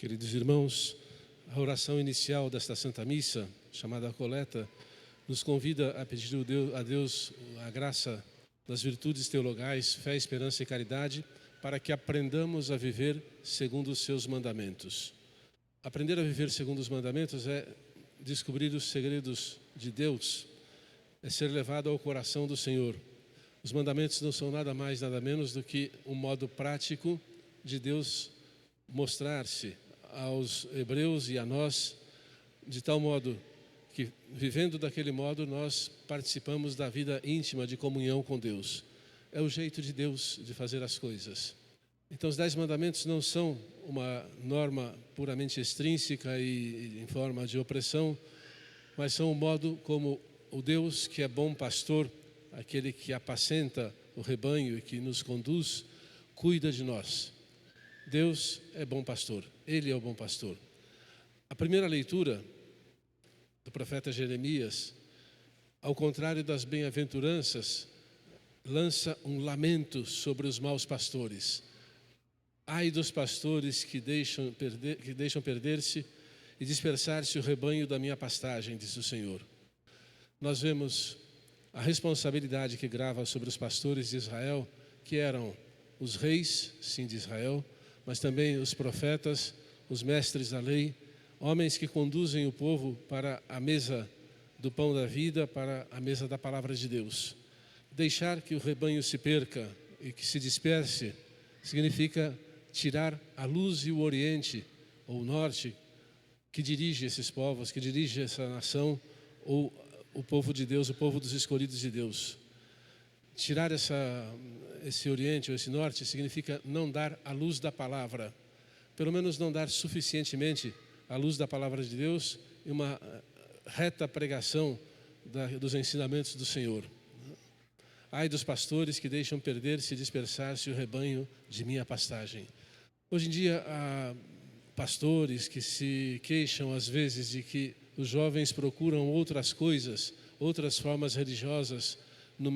Queridos irmãos, a oração inicial desta Santa Missa, chamada Coleta, nos convida a pedir a Deus a graça das virtudes teologais, fé, esperança e caridade, para que aprendamos a viver segundo os seus mandamentos. Aprender a viver segundo os mandamentos é descobrir os segredos de Deus, é ser levado ao coração do Senhor. Os mandamentos não são nada mais, nada menos do que um modo prático de Deus mostrar-se aos hebreus e a nós, de tal modo que, vivendo daquele modo, nós participamos da vida íntima de comunhão com Deus. É o jeito de Deus de fazer as coisas. Então, os 10 mandamentos não são uma norma puramente extrínseca e em forma de opressão, mas são o modo como o Deus que é bom pastor, aquele que apacenta o rebanho e que nos conduz, cuida de nós. Deus é bom pastor, Ele é o bom pastor. A primeira leitura do profeta Jeremias, ao contrário das bem-aventuranças, lança um lamento sobre os maus pastores. Ai dos pastores que deixam perder-se e dispersar-se o rebanho da minha pastagem, diz o Senhor. Nós vemos a responsabilidade que grava sobre os pastores de Israel, que eram os reis, sim, de Israel, mas também os profetas, os mestres da lei, homens que conduzem o povo para a mesa do pão da vida, para a mesa da palavra de Deus. Deixar que o rebanho se perca e que se disperse significa tirar a luz e o oriente, ou o norte, que dirige esses povos, que dirige essa nação, ou o povo de Deus, o povo dos escolhidos de Deus. Tirar esse oriente ou esse norte significa não dar a luz da palavra, pelo menos não dar suficientemente a luz da palavra de Deus e uma reta pregação dos ensinamentos do Senhor. Ai dos pastores que deixam perder-se e dispersar-se o rebanho de minha pastagem. Hoje em dia há pastores que se queixam às vezes de que os jovens procuram outras coisas, outras formas religiosas nos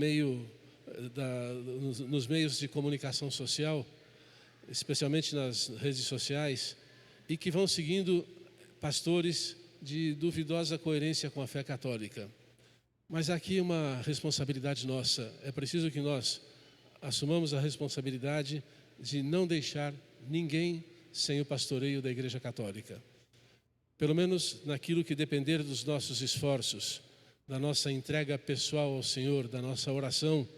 meios de comunicação social, especialmente nas redes sociais, e que vão seguindo pastores de duvidosa coerência com a fé católica. Mas aqui uma responsabilidade nossa. É preciso que nós assumamos a responsabilidade de não deixar ninguém sem o pastoreio da Igreja Católica. Pelo menos naquilo que depender dos nossos esforços, da nossa entrega pessoal ao Senhor, da nossa oração,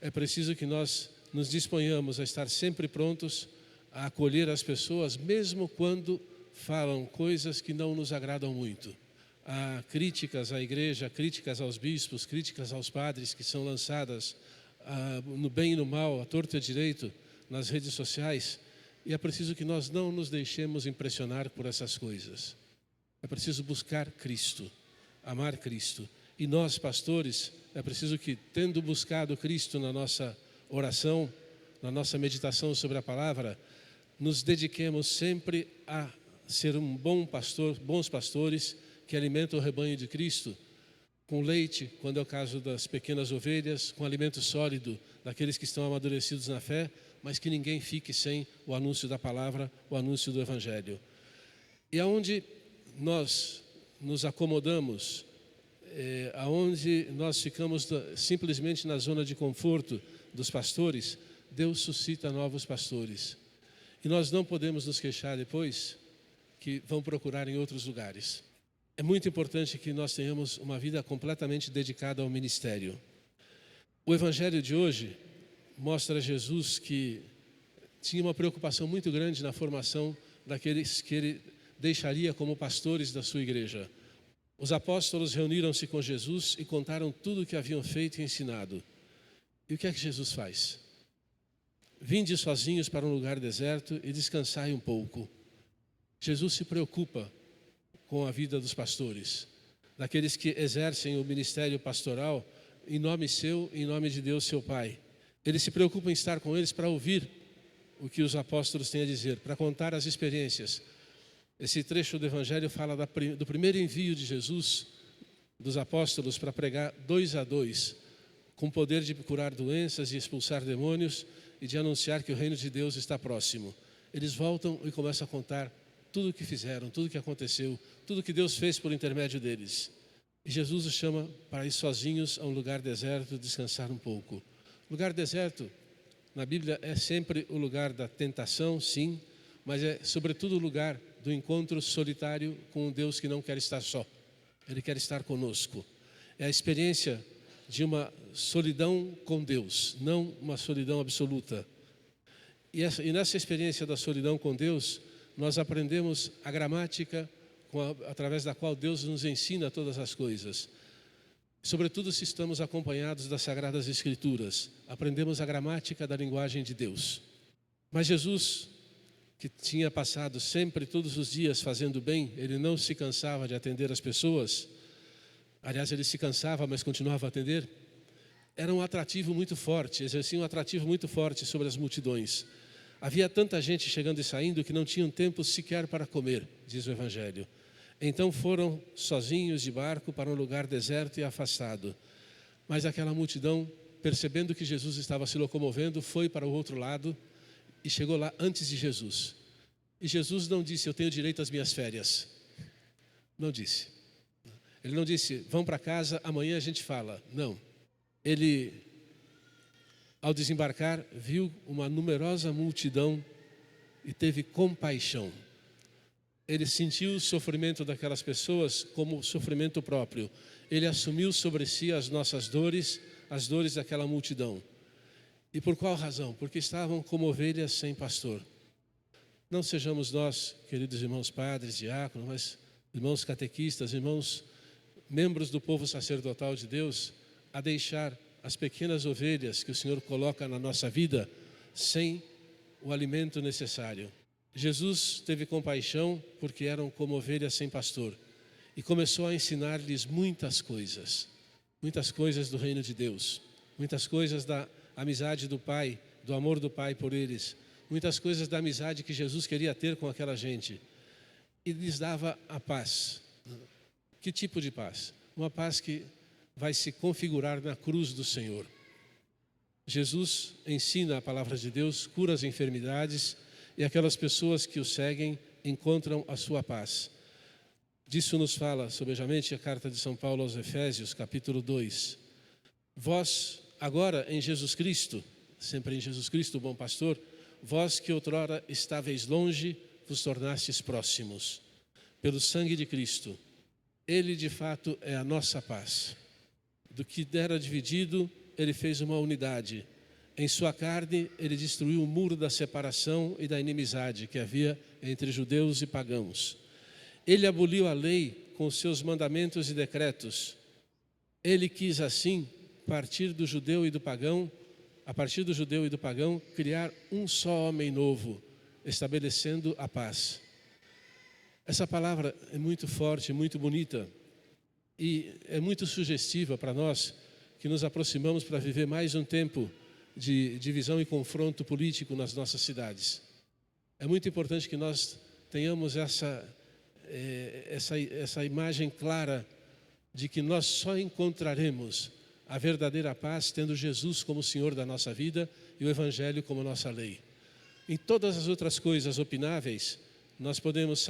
é preciso que nós nos disponhamos a estar sempre prontos a acolher as pessoas, mesmo quando falam coisas que não nos agradam muito. Há críticas à igreja, críticas aos bispos, críticas aos padres que são lançadas no bem e no mal, à torto e à direito, nas redes sociais. E é preciso que nós não nos deixemos impressionar por essas coisas. É preciso buscar Cristo, amar Cristo. E nós, pastores, é preciso que, tendo buscado Cristo na nossa oração, na nossa meditação sobre a palavra, nos dediquemos sempre a ser um bom pastor, bons pastores que alimentam o rebanho de Cristo com leite, quando é o caso das pequenas ovelhas, com alimento sólido daqueles que estão amadurecidos na fé, mas que ninguém fique sem o anúncio da palavra, o anúncio do Evangelho. E aonde nós nos acomodamos, aonde nós ficamos simplesmente na zona de conforto dos pastores, Deus suscita novos pastores. E nós não podemos nos queixar depois que vão procurar em outros lugares. É muito importante que nós tenhamos uma vida completamente dedicada ao ministério. O Evangelho de hoje mostra Jesus que tinha uma preocupação muito grande na formação daqueles que ele deixaria como pastores da sua igreja. Os apóstolos reuniram-se com Jesus e contaram tudo o que haviam feito e ensinado. E o que é que Jesus faz? Vinde sozinhos para um lugar deserto e descansai um pouco. Jesus se preocupa com a vida dos pastores, daqueles que exercem o ministério pastoral em nome seu e em nome de Deus, seu Pai. Ele se preocupa em estar com eles para ouvir o que os apóstolos têm a dizer, para contar as experiências. Esse trecho do Evangelho fala do primeiro envio de Jesus, dos apóstolos, para pregar 2 a 2, com poder de curar doenças e expulsar demônios e de anunciar que o reino de Deus está próximo. Eles voltam e começam a contar tudo o que fizeram, tudo o que aconteceu, tudo o que Deus fez por intermédio deles. E Jesus os chama para ir sozinhos a um lugar deserto, descansar um pouco. Lugar deserto, na Bíblia, é sempre o lugar da tentação, sim, mas é sobretudo o lugar do encontro solitário com um Deus que não quer estar só. Ele quer estar conosco. É a experiência de uma solidão com Deus, não uma solidão absoluta. E nessa experiência da solidão com Deus, nós aprendemos a gramática através da qual Deus nos ensina todas as coisas. Sobretudo se estamos acompanhados das Sagradas Escrituras, aprendemos a gramática da linguagem de Deus. Mas Jesus, que tinha passado sempre, todos os dias, fazendo bem, ele não se cansava de atender as pessoas. Aliás, ele se cansava, mas continuava a atender. Era um atrativo muito forte, exercia um atrativo muito forte sobre as multidões. Havia tanta gente chegando e saindo que não tinham tempo sequer para comer, diz o Evangelho. Então foram sozinhos de barco para um lugar deserto e afastado. Mas aquela multidão, percebendo que Jesus estava se locomovendo, foi para o outro lado e chegou lá antes de Jesus. E Jesus não disse, eu tenho direito às minhas férias. Não disse. Ele não disse, vão para casa, amanhã a gente fala. Não. Ele, ao desembarcar, viu uma numerosa multidão e teve compaixão. Ele sentiu o sofrimento daquelas pessoas como sofrimento próprio. Ele assumiu sobre si as nossas dores, as dores daquela multidão. E por qual razão? Porque estavam como ovelhas sem pastor. Não sejamos nós, queridos irmãos padres, diáconos, mas irmãos catequistas, irmãos membros do povo sacerdotal de Deus, a deixar as pequenas ovelhas que o Senhor coloca na nossa vida sem o alimento necessário. Jesus teve compaixão porque eram como ovelhas sem pastor e começou a ensinar-lhes muitas coisas do reino de Deus, muitas coisas da amizade do Pai, do amor do Pai por eles, muitas coisas da amizade que Jesus queria ter com aquela gente e lhes dava a paz. Que tipo de paz? Uma paz que vai se configurar na cruz do Senhor. Jesus ensina a palavra de Deus, cura as enfermidades e aquelas pessoas que o seguem encontram a sua paz. Disso nos fala sobejamente a carta de São Paulo aos Efésios, capítulo 2. Vós, agora em Jesus Cristo, sempre em Jesus Cristo, o bom pastor, vós que outrora estáveis longe, vos tornastes próximos, pelo sangue de Cristo. Ele, de fato, é a nossa paz. Do que era dividido, ele fez uma unidade. Em sua carne, ele destruiu o muro da separação e da inimizade que havia entre judeus e pagãos. Ele aboliu a lei com os seus mandamentos e decretos. Ele quis, assim, a partir do judeu e do pagão, criar um só homem novo, estabelecendo a paz. Essa palavra é muito forte, muito bonita e é muito sugestiva para nós que nos aproximamos para viver mais um tempo de divisão e confronto político nas nossas cidades. É muito importante que nós tenhamos essa imagem clara de que nós só encontraremos a verdadeira paz tendo Jesus como Senhor da nossa vida e o Evangelho como nossa lei. Em todas as outras coisas opináveis, nós podemos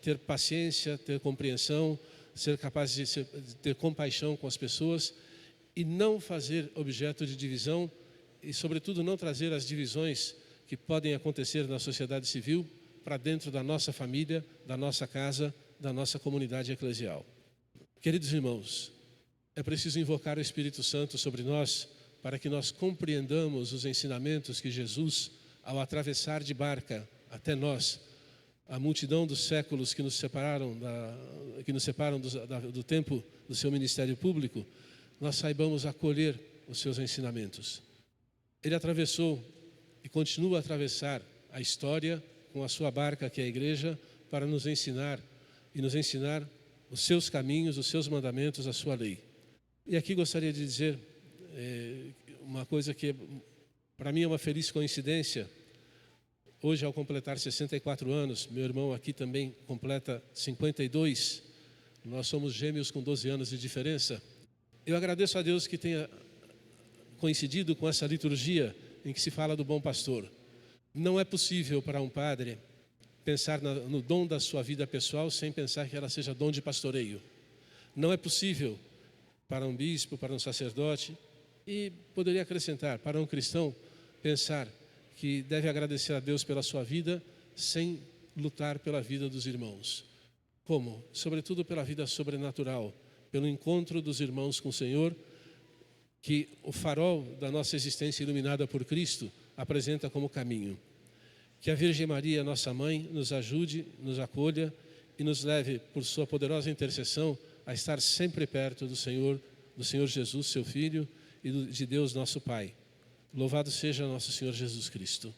ter paciência, ter compreensão, ser capazes de ter compaixão com as pessoas e não fazer objeto de divisão e, sobretudo, não trazer as divisões que podem acontecer na sociedade civil para dentro da nossa família, da nossa casa, da nossa comunidade eclesial. Queridos irmãos, é preciso invocar o Espírito Santo sobre nós para que nós compreendamos os ensinamentos que Jesus, ao atravessar de barca até nós, a multidão dos séculos que nos separam do tempo do seu ministério público, nós saibamos acolher os seus ensinamentos. Ele atravessou e continua a atravessar a história com a sua barca, que é a igreja, para nos ensinar os seus caminhos, os seus mandamentos, a sua lei. E aqui gostaria de dizer uma coisa que para mim é uma feliz coincidência. Hoje, ao completar 64 anos, meu irmão aqui também completa 52. Nós somos gêmeos com 12 anos de diferença. Eu agradeço a Deus que tenha coincidido com essa liturgia em que se fala do bom pastor. Não é possível para um padre pensar no dom da sua vida pessoal sem pensar que ela seja dom de pastoreio. Não é possível para um bispo, para um sacerdote, e poderia acrescentar, para um cristão, pensar que deve agradecer a Deus pela sua vida sem lutar pela vida dos irmãos. Como? Sobretudo pela vida sobrenatural, pelo encontro dos irmãos com o Senhor, que o farol da nossa existência iluminada por Cristo apresenta como caminho. Que a Virgem Maria, nossa mãe, nos ajude, nos acolha e nos leve, por sua poderosa intercessão, a estar sempre perto do Senhor Jesus, seu Filho, e de Deus, nosso Pai. Louvado seja nosso Senhor Jesus Cristo.